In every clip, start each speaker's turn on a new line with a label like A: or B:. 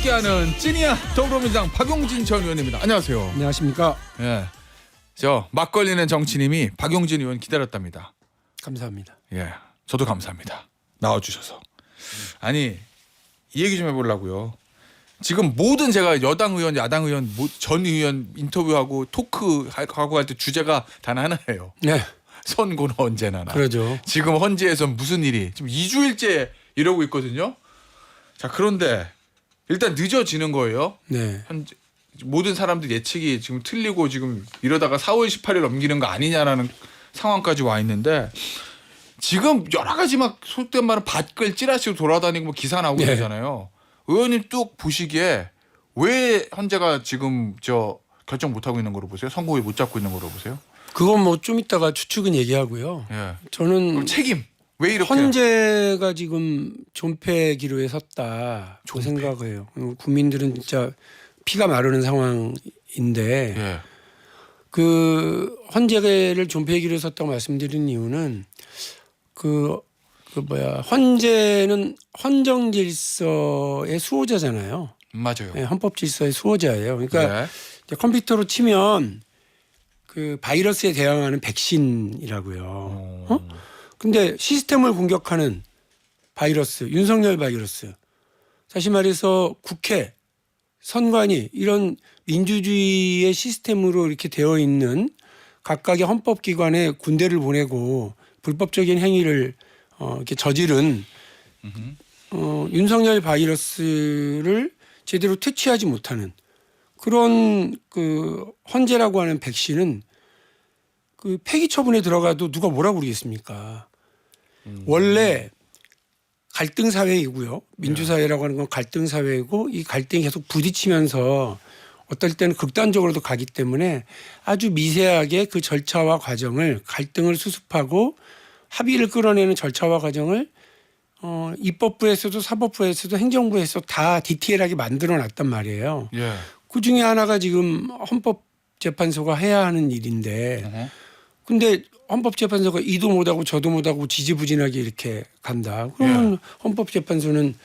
A: 함께하는 찐이야 더불어민주당 박용진 전 의원입니다. 안녕하세요.
B: 안녕하십니까.
A: 예, 저 막걸리는 정치님이 박용진 의원 기다렸답니다.
B: 감사합니다.
A: 예, 저도 감사합니다. 나와주셔서. 아니 이 얘기 좀 해보려고요. 지금 모든 제가 여당 의원, 야당 의원, 전 의원 인터뷰하고 토크하고 할 때 주제가 단 하나예요.
B: 네,
A: 선거는 언제나 나.
B: 그러죠.
A: 지금 헌재에서 무슨 일이 지금 2주일째 이러고 있거든요. 자, 그런데 일단 늦어지는 거예요.
B: 네,
A: 현재 모든 사람들 예측이 지금 틀리고 지금 이러다가 4월 18일 넘기는 거 아니냐라는 상황까지 와 있는데 지금 여러 가지 막 속된 말은 밭글 찌라시로 돌아다니고 뭐 기사 나오고
B: 네.
A: 그러잖아요. 의원님 뚝 보시기에 왜 헌재가 지금 저 결정 못 하고 있는 거로 보세요? 선고일 못 잡고 있는 거로 보세요?
B: 그건 뭐 좀 이따가 추측은 얘기하고요.
A: 예.
B: 저는
A: 그럼 책임 왜 이렇게?
B: 헌재가 지금 존폐 기로에 섰다. 그
A: 존폐?
B: 생각해요. 국민들은 진짜 피가 마르는 상황인데
A: 예.
B: 그 헌재를 존폐 기로에 섰다고 말씀드린 이유는 헌재는 헌정 질서의 수호자잖아요.
A: 맞아요.
B: 네, 헌법 질서의 수호자예요. 그러니까
A: 네.
B: 이제 컴퓨터로 치면 그 바이러스에 대항하는 백신이라고요. 근데 시스템을 공격하는 바이러스, 윤석열 바이러스. 다시 말해서 국회, 선관위 이런 민주주의의 시스템으로 이렇게 되어 있는 각각의 헌법기관에 군대를 보내고 불법적인 행위를 이렇게 저지른 윤석열 바이러스를 제대로 퇴치하지 못하는 그런 그 헌재라고 하는 백신은 그 폐기 처분에 들어가도 누가 뭐라고 그러겠습니까? 원래 갈등 사회이고요. 민주사회라고 하는 건 갈등 사회이고 이 갈등이 계속 부딪히면서 어떨 때는 극단적으로도 가기 때문에 아주 미세하게 그 절차와 과정을 갈등을 수습하고 합의를 끌어내는 절차와 과정을 입법부에서도 사법부에서도 행정부에서 다 디테일하게 만들어 놨단 말이에요.
A: 예.
B: 그 중에 하나가 지금 헌법재판소가 해야 하는 일인데 근데 헌법재판소가 이도 못하고 저도 못하고 지지부진하게 이렇게 간다. 그러면 헌법재판소는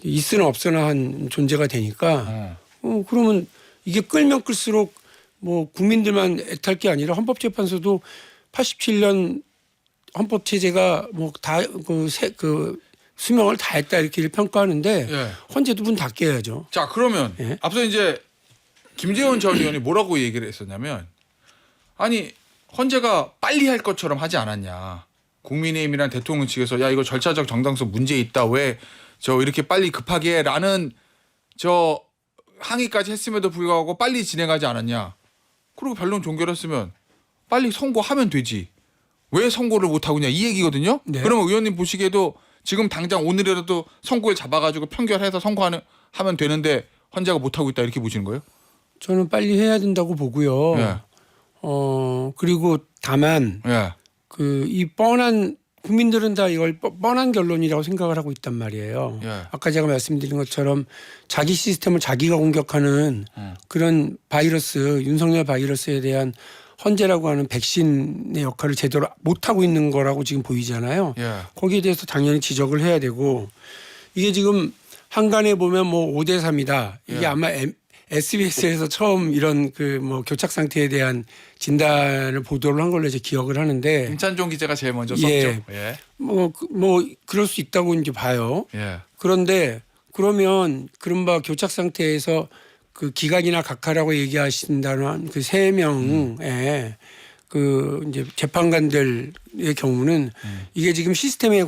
B: 있으나 없으나 한 존재가 되니까 그러면 이게 끌면 끌수록 뭐 국민들만 애탈 게 아니라 헌법재판소도 87년 헌법체제가 뭐 다 그 수명을 다 했다 이렇게 평가하는데
A: 예.
B: 헌재도 문 닫게해야죠.
A: 자, 그러면
B: 예.
A: 앞서 이제 김재원 전 의원이 뭐라고 얘기를 했었냐면 아니 헌재가 빨리 할 것처럼 하지 않았냐. 국민의힘이란 대통령 측에서 야 이거 절차적 정당성 문제 있다. 왜 저 이렇게 빨리 급하게라는 저 항의까지 했음에도 불구하고 빨리 진행하지 않았냐. 그리고 변론 종결했으면 빨리 선고하면 되지. 왜 선고를 못하고 있냐 이 얘기거든요.
B: 네.
A: 그러면 의원님 보시기에도 지금 당장 오늘이라도 선고일 잡아가지고 판결해서 선고하면 되는데 헌재가 못하고 있다 이렇게 보시는 거예요?
B: 저는 빨리 해야 된다고 보고요.
A: 예.
B: 그리고 다만
A: 예.
B: 그 이 뻔한 국민들은 다 이걸 뻔한 결론이라고 생각을 하고 있단 말이에요.
A: 예.
B: 아까 제가 말씀드린 것처럼 자기 시스템을 자기가 공격하는 그런 바이러스, 윤석열 바이러스에 대한 헌재라고 하는 백신의 역할을 제대로 못하고 있는 거라고 지금 보이잖아요.
A: 예.
B: 거기에 대해서 당연히 지적을 해야 되고 이게 지금 한간에 보면 뭐 5대 3이다. 이게
A: 예.
B: 아마 SBS에서 처음 이런 그 뭐 교착 상태에 대한 진단을 보도를 한 걸로 이제 기억을 하는데
A: 임찬종 기자가 제일 먼저 썼죠.
B: 예.
A: 예.
B: 뭐 그럴 수 있다고 이제 봐요.
A: 예.
B: 그런데 그러면 그른바 교착 상태에서 그 기각이나 각하라고 얘기하신다는 그 3명의 그 이제 재판관들의 경우는 이게 지금 시스템에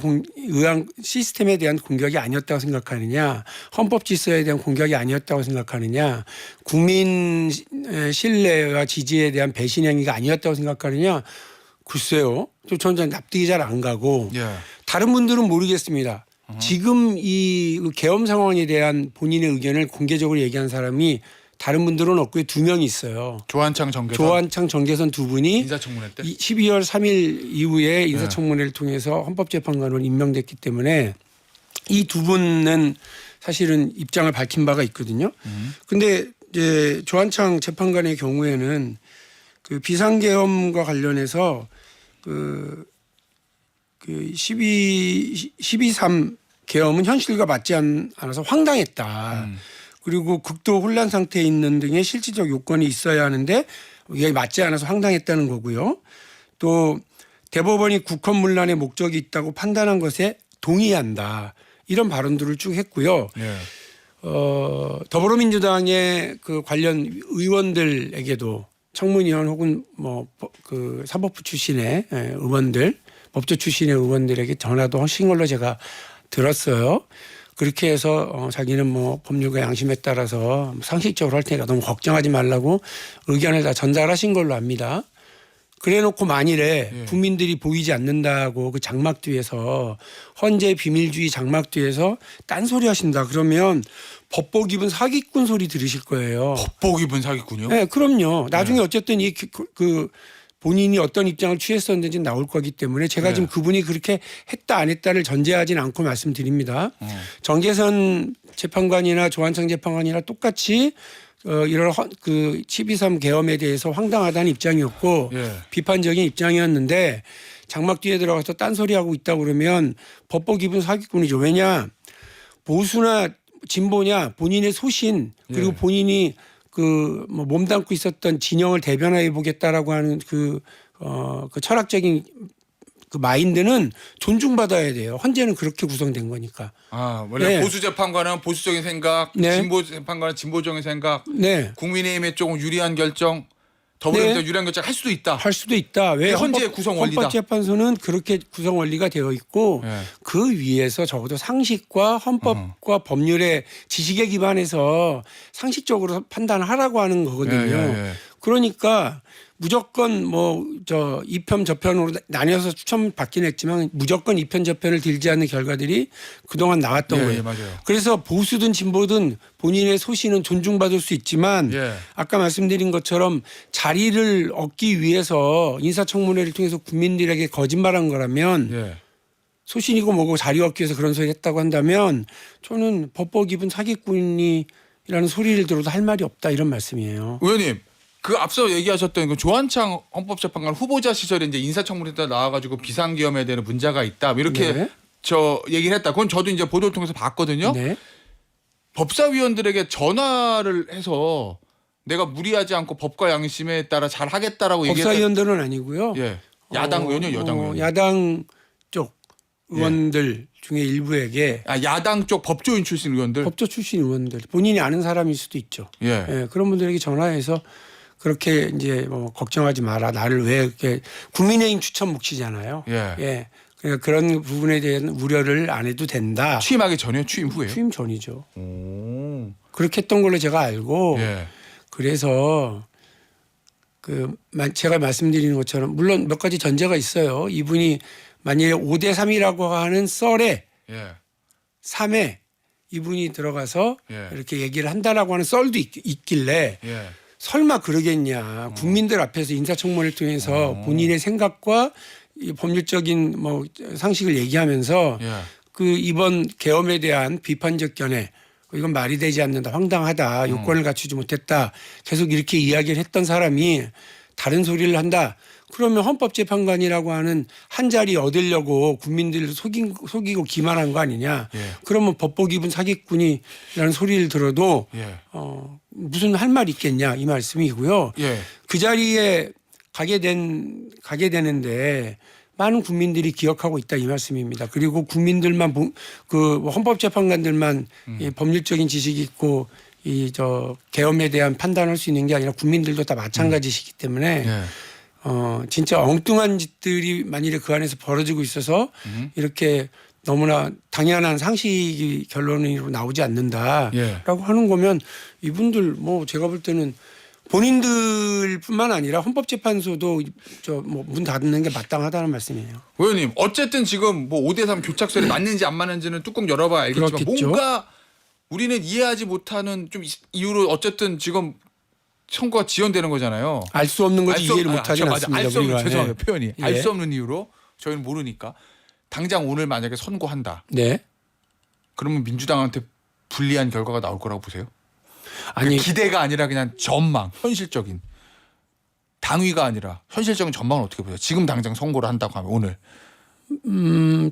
B: 대한 공격이 아니었다고 생각하느냐, 헌법 질서에 대한 공격이 아니었다고 생각하느냐, 국민 신뢰와 지지에 대한 배신 행위가 아니었다고 생각하느냐, 글쎄요. 저는 납득이 잘 안 가고
A: 예.
B: 다른 분들은 모르겠습니다. 지금 이 계엄 상황에 대한 본인의 의견을 공개적으로 얘기한 사람이 다른 분들은 없고요. 2명이 있어요.
A: 조한창 정계선.
B: 조한창 정계선 두 분이
A: 인사청문회 때.
B: 12월 3일 이후에 인사청문회를 통해서 헌법재판관으로 임명됐기 때문에 이 두 분은 사실은 입장을 밝힌 바가 있거든요. 근데 이제 조한창 재판관의 경우에는 그 비상계엄과 관련해서 그 12.3 계엄은 현실과 맞지 않아서 황당했다. 그리고 극도 혼란 상태에 있는 등의 실질적 요건이 있어야 하는데 이게 맞지 않아서 황당했다는 거고요. 또 대법원이 국헌문란의 목적이 있다고 판단한 것에 동의한다. 이런 발언들을 쭉 했고요.
A: 예.
B: 더불어민주당의 그 관련 의원들에게도 청문위원 혹은 뭐 그 사법부 출신의 의원들, 법조 출신의 의원들에게 전화도 하신 걸로 제가 들었어요. 그렇게 해서 자기는 뭐 법률과 양심에 따라서 상식적으로 할 테니까 너무 걱정하지 말라고 의견을 다 전달하신 걸로 압니다. 그래놓고 만일에
A: 예.
B: 국민들이 보이지 않는다고 그 장막 뒤에서 헌재 비밀주의 장막 뒤에서 딴소리 하신다 그러면 법복 입은 사기꾼 소리 들으실 거예요.
A: 법복 입은 사기꾼이요?
B: 네, 그럼요. 나중에
A: 네.
B: 어쨌든 그 본인이 어떤 입장을 취했었는지 나올 거기 때문에 제가
A: 네.
B: 지금 그분이 그렇게 했다 안 했다를 전제하진 않고 말씀드립니다.
A: 어.
B: 정재선 재판관이나 조한창 재판관이나 똑같이 이런 그 12.3 계엄에 대해서 황당하다는 입장이었고
A: 예.
B: 비판적인 입장이었는데 장막 뒤에 들어가서 딴소리하고 있다고 그러면 법복 입은 사기꾼이죠. 왜냐 보수나 진보냐 본인의 소신 그리고
A: 예.
B: 본인이 그 뭐 몸담고 있었던 진영을 대변화해 보겠다라고 하는 그 철학적인 그 마인드는 존중받아야 돼요. 헌재는 그렇게 구성된 거니까.
A: 아, 원래
B: 네.
A: 보수 재판관은 보수적인 생각,
B: 네.
A: 진보 재판관은 진보적인 생각,
B: 네.
A: 국민의힘에 조금 유리한 결정, 더불어민주당 유리한 결정 할 수도 있다.
B: 할 수도 있다. 왜
A: 헌재의 구성 원리다.
B: 헌법재판소는 그렇게 구성 원리가 되어 있고
A: 예.
B: 그 위에서 적어도 상식과 헌법과 법률의 지식에 기반해서 상식적으로 판단하라고 하는 거거든요.
A: 예.
B: 그러니까 무조건 뭐 저 이편 저편으로 나뉘어서 추천받긴 했지만 무조건 이편 저편을 들지 않는 결과들이 그동안 나왔던 거예요.
A: 예, 맞아요.
B: 그래서 보수든 진보든 본인의 소신은 존중받을 수 있지만
A: 예.
B: 아까 말씀드린 것처럼 자리를 얻기 위해서 인사청문회를 통해서 국민들에게 거짓말한 거라면
A: 예.
B: 소신이고 뭐고 자리 얻기 위해서 그런 소리 했다고 한다면 저는 법복 입은 사기꾼이라는 소리를 들어도 할 말이 없다 이런 말씀이에요.
A: 의원님, 그 앞서 얘기하셨던 그 조한창 헌법재판관 후보자 시절에 이제 인사청문회 때 나와가지고 비상계엄에 대한 문제가 있다 뭐 이렇게
B: 네.
A: 저 얘기를 했다. 그건 저도 이제 보도를 통해서 봤거든요.
B: 네.
A: 법사위원들에게 전화를 해서 내가 무리하지 않고 법과 양심에 따라 잘 하겠다라고 얘기했다.
B: 법사위원들은 아니고요.
A: 예. 야당 의원이요, 여당 의원.
B: 야당 쪽 의원들 중에 일부에게
A: 아, 야당 쪽 법조인 출신 의원들.
B: 법조 출신 의원들 본인이 아는 사람일 수도 있죠.
A: 예.
B: 예, 그런 분들에게 전화해서 그렇게 이제 뭐 걱정하지 마라. 나를 왜 이렇게 국민의힘 추천 몫이잖아요.
A: 예.
B: 그러니까 그런 부분에 대한 우려를 안 해도 된다.
A: 취임하기 전이요, 취임 후에요?
B: 취임 전이죠.
A: 오.
B: 그렇게 했던 걸로 제가 알고
A: 예.
B: 그래서 제가 말씀드리는 것처럼 물론 몇 가지 전제가 있어요. 이분이 만약에 5대 3이라고 하는 썰에
A: 예.
B: 3에 이분이 들어가서
A: 예.
B: 이렇게 얘기를 한다라고 하는 썰도 있길래
A: 예.
B: 설마 그러겠냐. 국민들 앞에서 인사청문회를 통해서 본인의 생각과 이 법률적인 뭐 상식을 얘기하면서
A: 예.
B: 그 이번 계엄에 대한 비판적 견해 이건 말이 되지 않는다. 황당하다. 요건을 갖추지 못했다. 계속 이렇게 이야기를 했던 사람이 다른 소리를 한다. 그러면 헌법재판관이라고 하는 한 자리 얻으려고 국민들을 속이고 기만한 거 아니냐.
A: 예.
B: 그러면 법복 입은 사기꾼이라는 소리를 들어도
A: 예.
B: 무슨 할 말 있겠냐 이 말씀이고요.
A: 예.
B: 그 자리에 가게 되는데 많은 국민들이 기억하고 있다 이 말씀입니다. 그리고 국민들만 그 헌법재판관들만 이 법률적인 지식이 있고 이 계엄에 대한 판단할 수 있는 게 아니라 국민들도 다 마찬가지시기 때문에
A: 예.
B: 진짜 엉뚱한 짓들이 만일에 그 안에서 벌어지고 있어서 이렇게 너무나 당연한 상식이 결론으로 나오지 않는다라고
A: 예.
B: 하는 거면 이분들 뭐 제가 볼 때는 본인들뿐만 아니라 헌법재판소도 뭐 문 닫는 게 마땅하다는 말씀이에요.
A: 의원님, 어쨌든 지금 뭐 5대3 교착설이 맞는지 안 맞는지는 뚜껑 열어봐야 알겠지만
B: 그렇겠죠.
A: 뭔가 우리는 이해하지 못하는 좀 이유로 어쨌든 지금 선거가 지연되는 거잖아요.
B: 알 수 없는 거지
A: 알 수-
B: 이해를
A: 아,
B: 못하지
A: 맞아.
B: 않습니다.
A: 알 수 없는
B: 우리가.
A: 죄송합니다. 표현이.
B: 예.
A: 알 수 없는 이유로 저희는 모르니까 당장 오늘 만약에 선고한다.
B: 네.
A: 그러면 민주당한테 불리한 결과가 나올 거라고 보세요?
B: 아니
A: 기대가 아니라 그냥 전망, 현실적인 당위가 아니라 현실적인 전망은 어떻게 보세요? 지금 당장 선고를 한다고 하면 오늘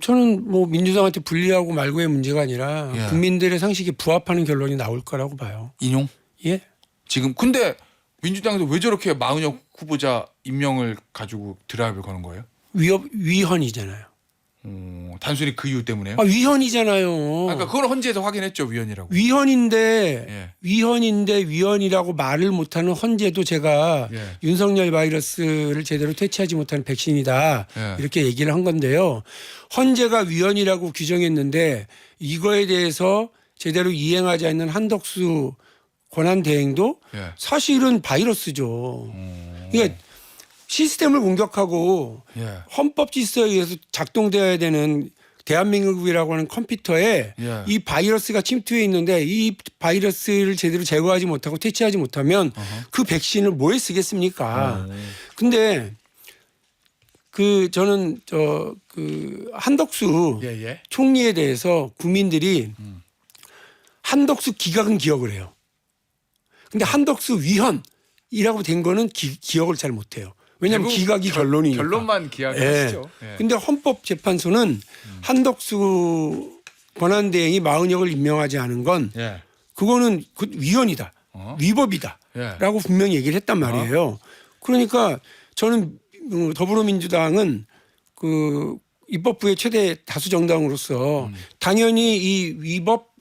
B: 저는 뭐 민주당한테 불리하고 말고의 문제가 아니라
A: 예.
B: 국민들의 상식에 부합하는 결론이 나올 거라고 봐요.
A: 인용?
B: 예.
A: 지금 근데 민주당에서 왜 저렇게 마은혁 후보자 임명을 가지고 드라이브를 거는 거예요?
B: 위헌이잖아요.
A: 단순히 그 이유 때문에요?
B: 아, 위헌이잖아요.
A: 그러니까 그걸 헌재에서 확인했죠, 위원이라고.
B: 위헌인데
A: 예.
B: 위헌이라고 말을 못하는 헌재도 제가
A: 예.
B: 윤석열 바이러스를 제대로 퇴치하지 못하는 백신이다
A: 예.
B: 이렇게 얘기를 한 건데요. 헌재가 위헌이라고 규정했는데 이거에 대해서 제대로 이행하지 않는 한덕수 권한 대행도
A: 예.
B: 사실은 바이러스죠. 그러니까 시스템을 공격하고
A: 예.
B: 헌법 질서에 의해서 작동되어야 되는 대한민국이라고 하는 컴퓨터에
A: 예.
B: 이 바이러스가 침투해 있는데 이 바이러스를 제대로 제거하지 못하고 퇴치하지 못하면 그 백신을 뭐에 쓰겠습니까? 근데 저는 한덕수
A: 예.
B: 총리에 대해서 국민들이 한덕수 기각은 기억을 해요. 근데 한덕수 위헌이라고 된 거는 기억을 잘 못해요. 왜냐하면
A: 대부분
B: 기각이 결론이니까.
A: 결론만 기각하시죠. 예.
B: 근데 헌법재판소는 한덕수 권한대행이 마은혁을 임명하지 않은 건
A: 예.
B: 그거는 위헌이다. 위법이다.
A: 예.
B: 라고 분명히 얘기를 했단 말이에요. 그러니까 저는 더불어민주당은 그 입법부의 최대 다수 정당으로서 당연히 이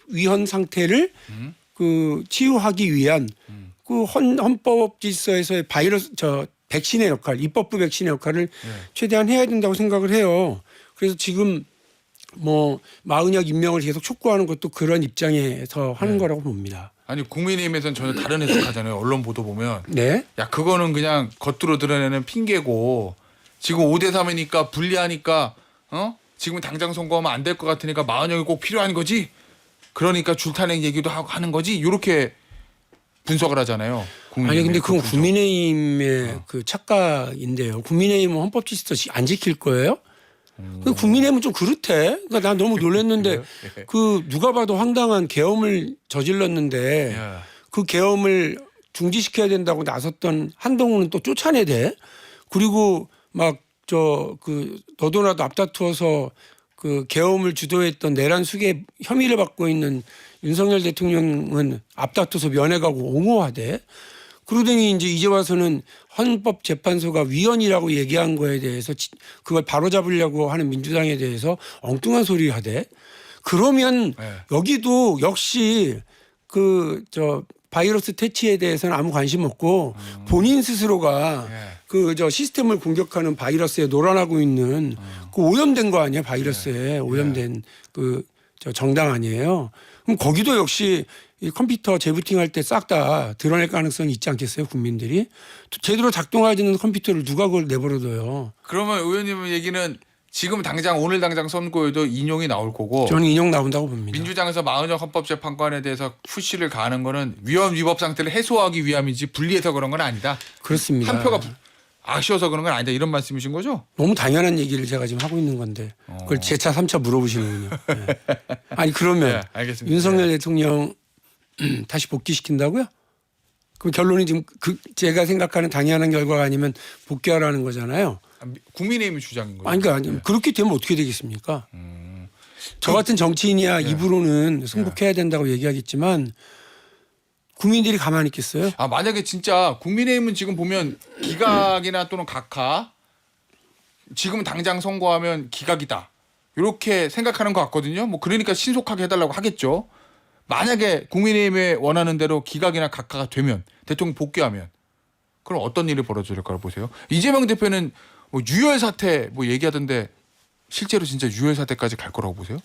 B: 위헌 상태를 치유하기 위한 그 헌법 질서에서의 백신의 역할, 입법부 백신의 역할을 최대한 해야 된다고 생각을 해요. 그래서 지금 뭐 마은혁 임명을 계속 촉구하는 것도 그런 입장에서 하는 거라고 봅니다.
A: 아니 국민의힘에서는 전혀 다른 해석하잖아요. 언론 보도 보면
B: 네.
A: 야 그거는 그냥 겉으로 드러내는 핑계고 지금 5대 3이니까 불리하니까 지금 당장 선거하면 안 될 것 같으니까 마은혁이 꼭 필요한 거지. 그러니까 줄타nek 얘기도 하는 거지. 이렇게 분석을 하잖아요.
B: 아니 근데 그건
A: 분석.
B: 국민의힘의 그 착각인데요. 국민의힘은 헌법 질서 안 지킬 거예요? 근데 국민의힘은 좀 그렇대. 그러니까 난 너무 놀랐는데
A: 예.
B: 그 누가 봐도 황당한 계엄을 저질렀는데
A: 예.
B: 그 계엄을 중지시켜야 된다고 나섰던 한동훈은 또 쫓아내대. 그리고 막 너도 나도 앞다투어서 그 계엄을 주도했던 내란 수괴 혐의를 받고 있는 윤석열 대통령은 앞다투어서 면회가고 옹호하대. 그러더니 이제 와서는 헌법재판소가 위헌이라고 얘기한 거에 대해서 그걸 바로잡으려고 하는 민주당에 대해서 엉뚱한 소리 하대. 그러면 여기도 역시 바이러스 퇴치에 대해서는 아무 관심 없고 본인 스스로가 시스템을 공격하는 바이러스에 놀아나고 있는 그 오염된 거 아니에요? 바이러스에 오염된 정당 아니에요? 그럼 거기도 역시 이 컴퓨터 재부팅할 때 싹 다 드러낼 가능성이 있지 않겠어요? 국민들이 제대로 작동하지 않는 컴퓨터를 누가 그걸 내버려둬요?
A: 그러면 의원님 얘기는 지금 오늘 당장 선고에도 인용이 나올 거고
B: 저는 인용 나온다고 봅니다.
A: 민주당에서 마은혁 헌법재판관에 대해서 푸시를 가하는 거는 위법 상태를 해소하기 위함이지 분리해서 그런 건 아니다.
B: 그렇습니다.
A: 한 표가 아쉬워서 그런 건 아니다. 이런 말씀이신 거죠?
B: 너무 당연한 얘기를 제가 지금 하고 있는 건데 그걸 재차 3차 물어보시는군요. 네. 아니 그러면
A: 네, 알겠습니다.
B: 윤석열 대통령 다시 복귀시킨다고요? 그럼 결론이 지금 제가 생각하는 당연한 결과가 아니면 복귀하라는 거잖아요.
A: 국민의힘 주장인 거죠.
B: 아니 그러니까 그렇게 되면 어떻게 되겠습니까? 저 같은 정치인이야 입으로는 승복해야 된다고 얘기하겠지만 국민들이 가만히 있겠어요?
A: 만약에 진짜 국민의힘은 지금 보면 기각이나 또는 각하 지금 당장 선고하면 기각이다. 이렇게 생각하는 것 같거든요. 뭐 그러니까 신속하게 해달라고 하겠죠. 만약에 국민의힘에 원하는 대로 기각이나 각하가 되면 대통령 복귀하면 그럼 어떤 일이 벌어질 거라고 보세요? 이재명 대표는 뭐 유혈 사태 뭐 얘기하던데 실제로 진짜 유혈 사태까지 갈 거라고 보세요?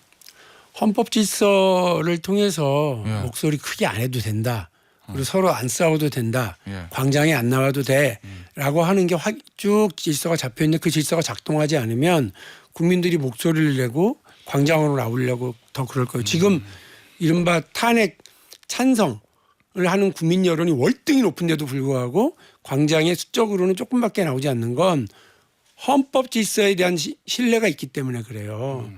B: 헌법 질서를 통해서
A: 예.
B: 목소리 크게 안 해도 된다. 그리고 서로 안 싸워도 된다.
A: 예.
B: 광장에 안 나와도 돼라고 하는 게 쭉 질서가 잡혀 있는데 그 질서가 작동하지 않으면 국민들이 목소리를 내고 광장으로 나오려고 더 그럴 거예요. 지금 이른바 탄핵 찬성을 하는 국민 여론이 월등히 높은데도 불구하고 광장에 수적으로는 조금밖에 나오지 않는 건 헌법 질서에 대한 신뢰가 있기 때문에 그래요.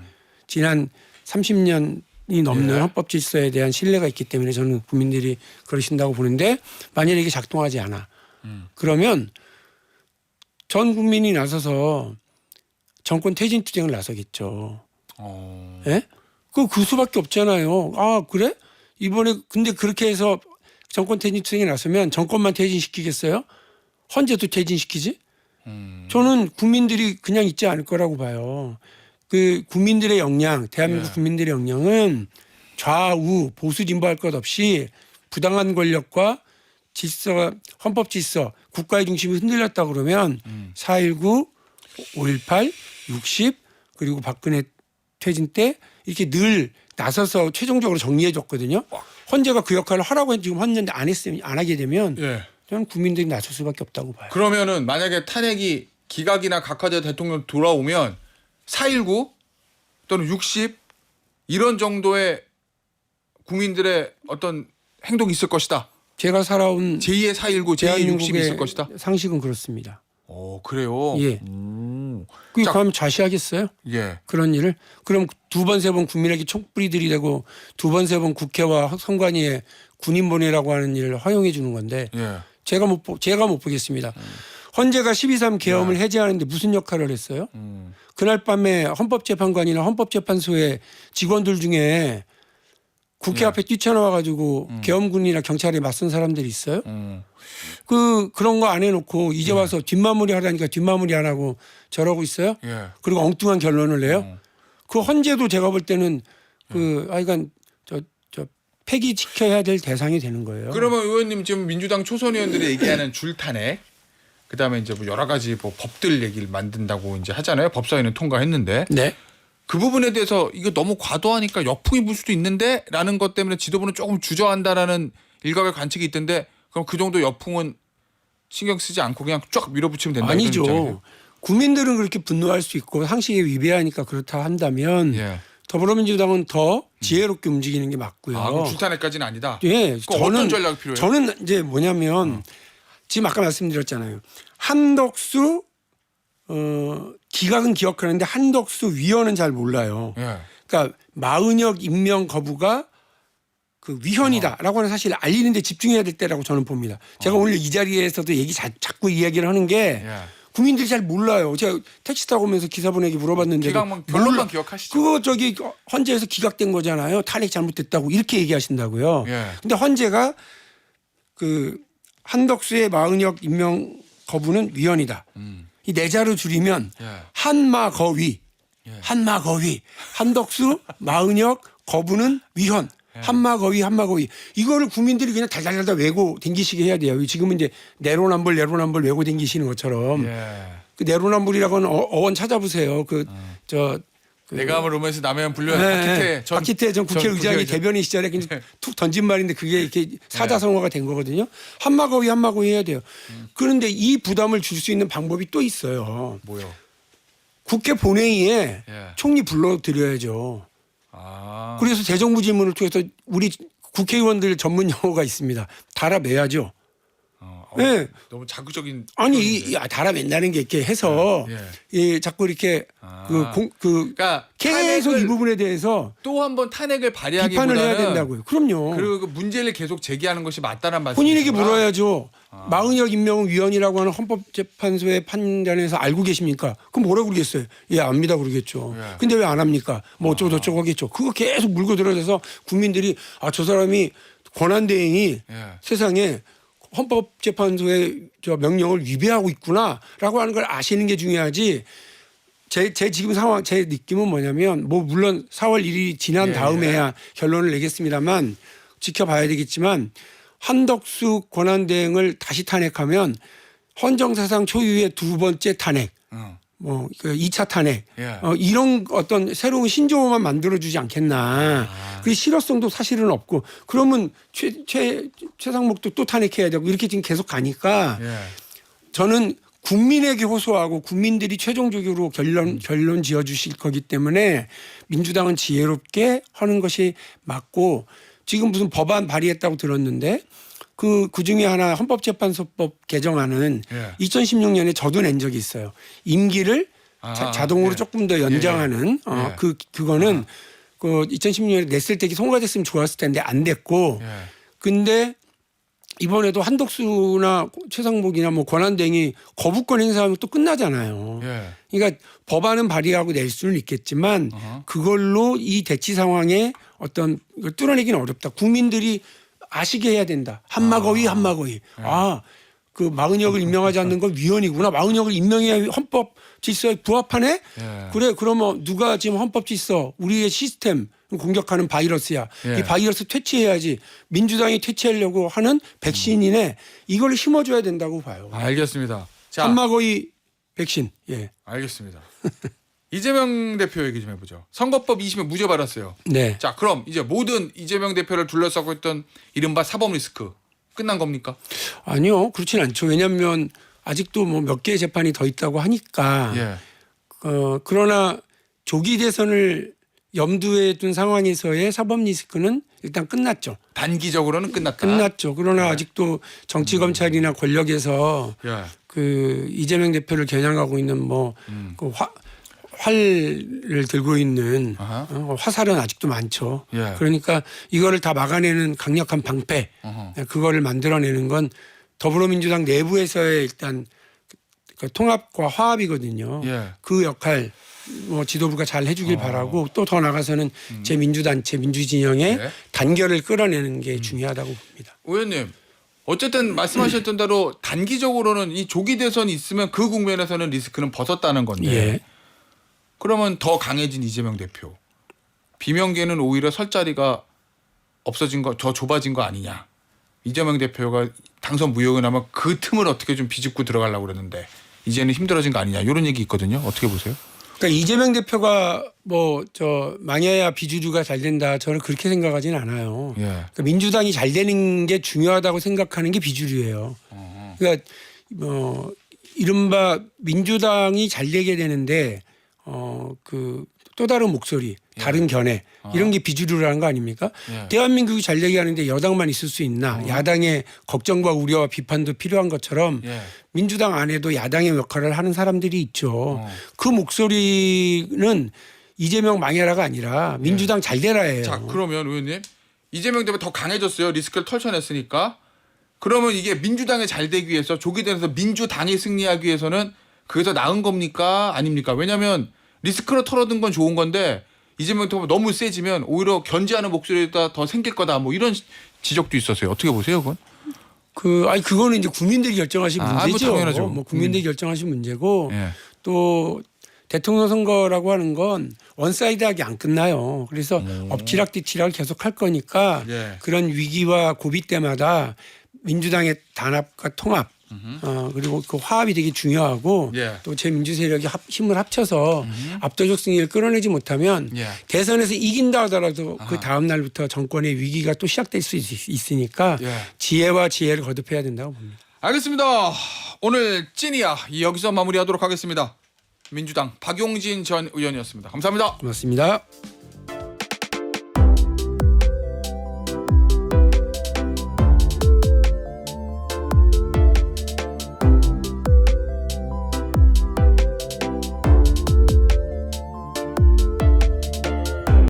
B: 지난 30년이 넘는 헌법 질서에 대한 신뢰가 있기 때문에 저는 국민들이 그러신다고 보는데 만약에 이게 작동하지 않아. 그러면 전 국민이 나서서 정권 퇴진 투쟁을 나서겠죠.
A: 어.
B: 예? 그 수밖에 없잖아요. 아 그래? 이번에 근데 그렇게 해서 정권 퇴진 투쟁에 나서면 정권만 퇴진시키겠어요? 헌재도 퇴진시키지? 저는 국민들이 그냥 있지 않을 거라고 봐요. 그 국민들의 역량, 대한민국
A: 예.
B: 국민들의 역량은 좌우 보수 진보할 것 없이 부당한 권력과 질서, 헌법 질서, 국가의 중심이 흔들렸다 그러면 4.19, 5.18, 60 그리고 박근혜 퇴진 때 이렇게 늘 나서서 최종적으로 정리해 줬거든요. 헌재가 그 역할을 하라고 지금 했는데 안 하게 되면
A: 예.
B: 저는 국민들이 나설 수밖에 없다고 봐요.
A: 그러면은 만약에 탄핵이 기각이나 각하자 대통령 돌아오면 4.19 또는 60 이런 정도의 국민들의 어떤 행동이 있을 것이다.
B: 제가 살아온
A: 제2의 4.19, 제2의 60이 있을 것이다.
B: 상식은 그렇습니다.
A: 그래요.
B: 예. 그게
A: 자,
B: 그럼 좌시하겠어요?
A: 예.
B: 그런 일을? 그럼 두 번 세 번 국민에게 촛불이 들이대고 두 번 세 번 국회와 선관위에 군인 보내라고 하는 일을 허용해 주는 건데
A: 예.
B: 제가 못 보겠습니다. 헌재가 12.3 계엄을 해제하는데 무슨 역할을 했어요? 그날 밤에 헌법재판관이나 헌법재판소의 직원들 중에 국회
A: 예.
B: 앞에 뛰쳐나와 가지고 계엄군이나 경찰에 맞선 사람들이 있어요?
A: 음.
B: 그런 거 안 해놓고 이제 와서 뒷마무리 하라니까 뒷마무리 안 하고 저러고 있어요?
A: 예.
B: 그리고 엉뚱한 결론을 내요? 그 헌재도 제가 볼 때는 하여간 저 폐기시켜야 될 대상이 되는 거예요.
A: 그러면 의원님 지금 민주당 초선 의원들이 얘기하는 줄탄핵 그다음에 이제 뭐 여러 가지 뭐 법들 얘기를 만든다고 이제 하잖아요. 법사위는 통과했는데
B: 네.
A: 그 부분에 대해서 이거 너무 과도하니까 역풍이 불 수도 있는데라는 것 때문에 지도부는 조금 주저한다라는 일각의 관측이 있던데 그럼 그 정도 역풍은 신경 쓰지 않고 그냥 쫙 밀어붙이면 된다. 이런 입장이세요?
B: 아니죠. 국민들은 그렇게 분노할 수 있고 상식에 위배하니까 그렇다 한다면
A: 예.
B: 더불어민주당은 더 지혜롭게 움직이는 게 맞고요.
A: 그럼 줄탄핵까지는 아니다.
B: 예,
A: 그럼 어떤 전략이 필요해요?
B: 저는 이제 뭐냐면 지금 아까 말씀드렸잖아요. 한덕수 기각은 기억하는데 한덕수 위헌은 잘 몰라요.
A: 예.
B: 그러니까 마은혁 임명 거부가 그 위헌이다라고 하는 사실을 알리는 데 집중해야 될 때라고 저는 봅니다. 제가 오늘 이 자리에서도 자꾸 이야기를 하는 게
A: 예.
B: 국민들이 잘 몰라요. 제가 택시 타고 오면서 기사분에게 물어봤는데
A: 기각만 결론만 기억하시죠.
B: 그거 저기 헌재에서 기각된 거잖아요. 탄핵 잘못됐다고 이렇게 얘기하신다고요.
A: 예.
B: 근데 헌재가 그 한덕수의 마은혁 임명 거부는 위헌이다. 이 내자로 줄이면
A: 예.
B: 한마거위, 한마거위, 한덕수 마은혁 거부는 위헌. 한마거위. 이거를 국민들이 그냥 달달달달 외고 댕기시게 해야 돼요. 지금은 이제 내로남불 외고 댕기시는 것처럼
A: 예.
B: 그 내로남불이라고는 어원 찾아보세요.
A: 내가 하면 로맨스 남해안 불려
B: 네, 박기태 전 국회의장이
A: 국회의장.
B: 대변인 시절에 그냥 툭 던진 말인데 그게 이렇게 사자성어가 된 거거든요. 한마거위 해야 돼요. 그런데 이 부담을 줄 수 있는 방법이 또 있어요.
A: 뭐요?
B: 국회 본회의에
A: 예.
B: 총리 불러드려야죠.
A: 아.
B: 그래서 대정부 질문을 통해서 우리 국회의원들 전문 용어가 있습니다. 달아매야죠. 네.
A: 너무 자극적인.
B: 아니 달아맨다는 게 이렇게 해서 예, 자꾸 이렇게
A: 그러니까
B: 계속 이
A: 탄핵을
B: 부분에 대해서
A: 또 한 번 탄핵을 발의하기보다는
B: 비판을 해야 된다고요. 그럼요.
A: 그리고 그 문제를 계속 제기하는 것이 맞다는 말씀.
B: 본인에게 물어야죠. 마은혁 임명은 위헌이라고 하는 헌법재판소의 판단에서 알고 계십니까? 그럼 뭐라고 그러겠어요? 예, 압니다 그러겠죠.
A: 예.
B: 근데 왜 안 합니까? 뭐 어쩌고 저쩌고 하겠죠. 그거 계속 물고 들어져서 국민들이 저 사람이 권한대행이
A: 예.
B: 세상에 헌법재판소의 명령을 위배하고 있구나라고 하는 걸 아시는 게 중요하지. 제 지금 상황, 제 느낌은 뭐냐면 뭐 물론 4월 1일이 지난 다음에야 결론을 내겠습니다만 지켜봐야 되겠지만 한덕수 권한대행을 다시 탄핵하면 헌정사상 초유의 두 번째 탄핵, 뭐 2차 탄핵 이런 어떤 새로운 신조어만 만들어주지 않겠나. 그 실효성도 사실은 없고 그러면 최상목도 또 탄핵해야 되고 이렇게 지금 계속 가니까 저는 국민에게 호소하고 국민들이 최종적으로 결론 지어주실 거기 때문에 민주당은 지혜롭게 하는 것이 맞고 지금 무슨 법안 발의했다고 들었는데 그 중에 하나 헌법재판소법 개정안은 2016년에 저도 낸 적이 있어요. 임기를 자동으로 조금 더 연장하는 그거는 그 2016년에 냈을 때 통과됐으면 좋았을 텐데 안 됐고 근데 이번에도 한덕수나 최상목이나 뭐 권한대행이 거부권 행사하면 또 끝나잖아요.
A: 예.
B: 그러니까 법안은 발의하고 낼 수는 있겠지만 그걸로 이 대치 상황에 어떤 이걸 뚫어내기는 어렵다. 국민들이 아시게 해야 된다. 한마거위. 그 마은혁을 임명하지 않는 건 위헌이구나. 마은혁을 임명해야 헌법 질서에 부합하네.
A: 예.
B: 그래 그러면 누가 지금 헌법 질서 우리의 시스템 공격하는 바이러스야.
A: 예.
B: 이 바이러스 퇴치해야지. 민주당이 퇴치하려고 하는 백신이네. 이걸 심어줘야 된다고 봐요.
A: 알겠습니다. 자,
B: 한마거위 백신. 예.
A: 알겠습니다. 이재명 대표 얘기 좀 해보죠. 선거법 2심에 무죄 받았어요.
B: 네.
A: 자, 그럼 이제 모든 이재명 대표를 둘러싸고 있던 이른바 사법 리스크 끝난 겁니까?
B: 아니요. 그렇진 않죠. 왜냐하면 아직도 뭐 몇 개의 재판이 더 있다고 하니까.
A: 예.
B: 그러나 조기 대선을 염두에 둔 상황에서의 사법 리스크는 일단 끝났죠.
A: 단기적으로는 끝났다.
B: 끝났죠. 그러나 아직도 정치 검찰이나 권력에서
A: 예.
B: 그 이재명 대표를 겨냥하고 있는 뭐 그 활을 들고 있는
A: 아하.
B: 화살은 아직도 많죠.
A: 예.
B: 그러니까 이거를 다 막아내는 강력한 방패,
A: 어허.
B: 그거를 만들어내는 건 더불어민주당 내부에서의 일단 그 통합과 화합이거든요.
A: 예.
B: 그 역할 뭐 지도부가 잘 해주길 바라고 또 더 나가서는 제 민주단체 민주진영의
A: 예.
B: 단결을 끌어내는 게 중요하다고 봅니다.
A: 의원님, 어쨌든 말씀하셨던 대로 단기적으로는 이 조기 대선이 있으면 그 국면에서는 리스크는 벗었다는 건데
B: 예.
A: 그러면 더 강해진 이재명 대표 비명계는 오히려 설 자리가 없어진 거 더 좁아진 거 아니냐. 이재명 대표가 당선 무효가 나면 그 틈을 어떻게 좀 비집고 들어가려고 그러는데 이제는 힘들어진 거 아니냐 이런 얘기 있거든요. 어떻게 보세요?
B: 그러니까 이재명 대표가 뭐 저 망해야 비주류가 잘 된다. 저는 그렇게 생각하지는 않아요.
A: 예.
B: 그러니까 민주당이 잘 되는 게 중요하다고 생각하는 게 비주류예요. 그러니까 이른바 민주당이 잘 되게 되는데 그 또 다른 목소리, 다른 견해 이런 게 비주류라는 거 아닙니까?
A: 예.
B: 대한민국이 잘 되게 하는데 여당만 있을 수 있나? 야당의 걱정과 우려와 비판도 필요한 것처럼
A: 예.
B: 민주당 안에도 야당의 역할을 하는 사람들이 있죠. 그 목소리는 이재명 망해라가 아니라 민주당 잘 되라예요.
A: 자, 그러면 의원님 이재명 대표 더 강해졌어요. 리스크를 털쳐냈으니까. 그러면 이게 민주당이 잘 되기 위해서 조기 대선에서 민주당이 승리하기 위해서는 그게 더 나은 겁니까? 아닙니까? 왜냐하면 리스크로 털어둔 건 좋은 건데 이재명 대표가 너무 세지면 오히려 견제하는 목소리가 더 생길 거다. 뭐 이런 지적도 있었어요. 어떻게 보세요, 그건?
B: 그거는 이제 국민들이 결정하신 문제죠.
A: 뭐 당연하죠.
B: 뭐 국민들이 결정하신 문제고
A: 예.
B: 또 대통령 선거라고 하는 건 원사이드하게 안 끝나요. 그래서 엎치락뒤치락을 계속 할 거니까
A: 예.
B: 그런 위기와 고비 때마다 민주당의 단합과 통합 그리고 그 화합이 되게 중요하고
A: 예.
B: 또 제 민주 세력이 힘을 합쳐서 압도적 승리를 끌어내지 못하면
A: 예.
B: 대선에서 이긴다 하더라도 그 다음 날부터 정권의 위기가 또 시작될 수 있으니까
A: 예.
B: 지혜와 지혜를 거듭해야 된다고 봅니다.
A: 알겠습니다. 오늘 찐이야 여기서 마무리하도록 하겠습니다. 민주당 박용진 전 의원이었습니다. 감사합니다.
B: 고맙습니다.